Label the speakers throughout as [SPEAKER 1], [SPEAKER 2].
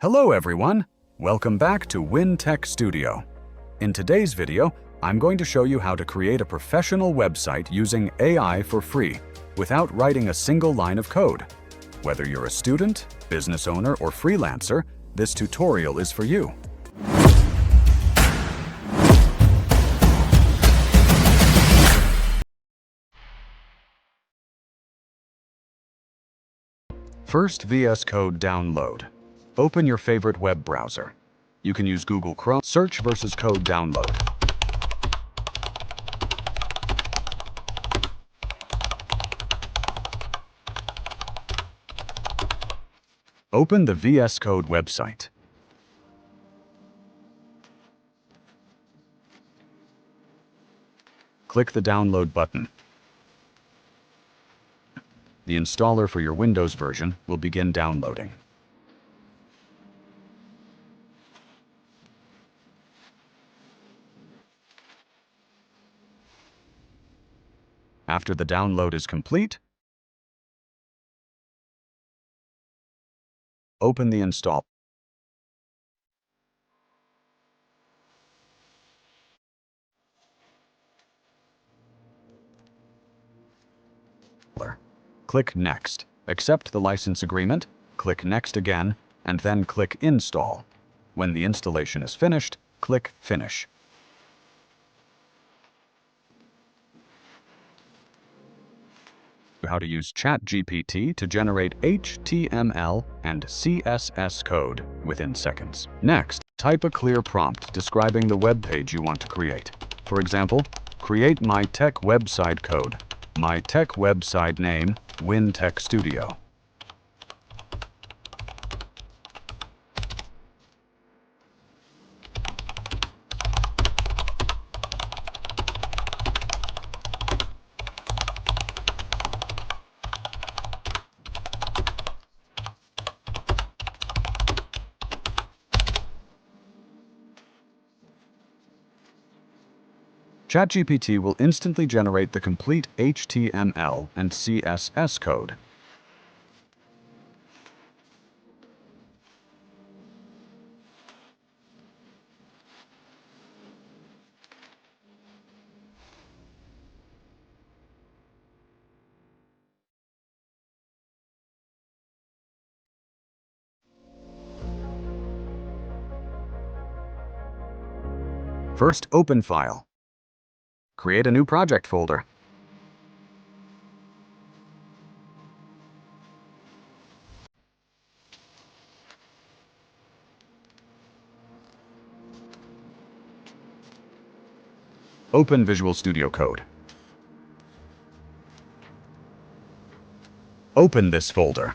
[SPEAKER 1] Hello everyone! Welcome back to WinTech Studio. In today's video, I'm going to show you how to create a professional website using AI for free without writing a single line of code. Whether you're a student, business owner, or freelancer, this tutorial is for you. First, VS Code download. Open your favorite web browser. You can use Google Chrome. Search VS Code download. Open the VS Code website. Click the download button. The installer for your Windows version will begin downloading. After the download is complete, open the installer. Click Next. Accept the license agreement, click Next again, and then click Install. When the installation is finished, click Finish. How to use ChatGPT to generate HTML and CSS code within seconds. Next, type a clear prompt describing the web page you want to create. For example, create my tech website code. My tech website name, WinTech Studio. ChatGPT will instantly generate the complete HTML and CSS code. First, open File. Create a new project folder. Open Visual Studio Code. Open this folder.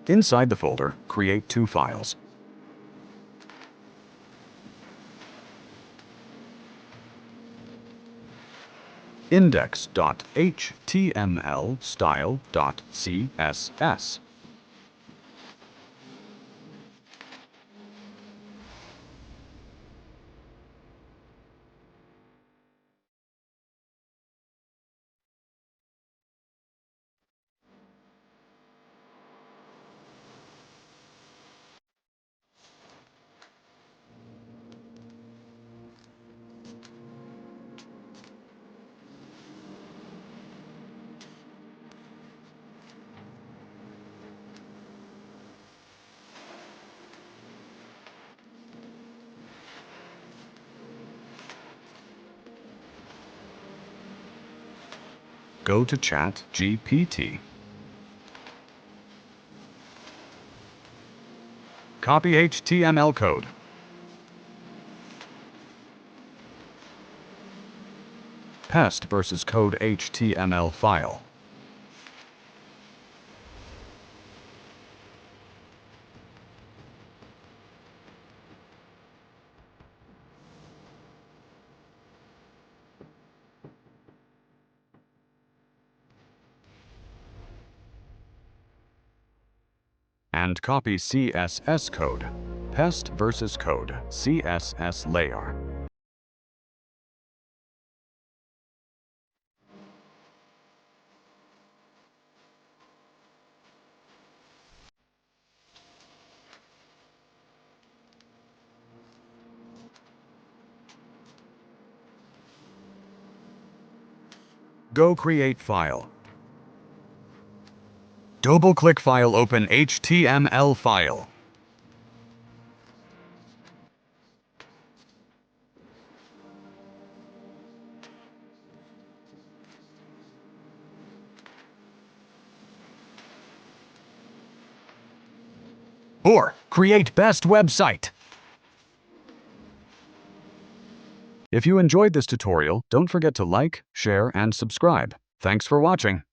[SPEAKER 1] Inside the folder, create two files. Index.html style.css. Go to ChatGPT. Copy HTML code. Paste VS Code HTML file. And copy CSS code. Paste VS Code CSS layer. Go create file. Double-click file, open HTML file. Or create best website. If you enjoyed this tutorial, don't forget to like, share, and subscribe. Thanks for watching.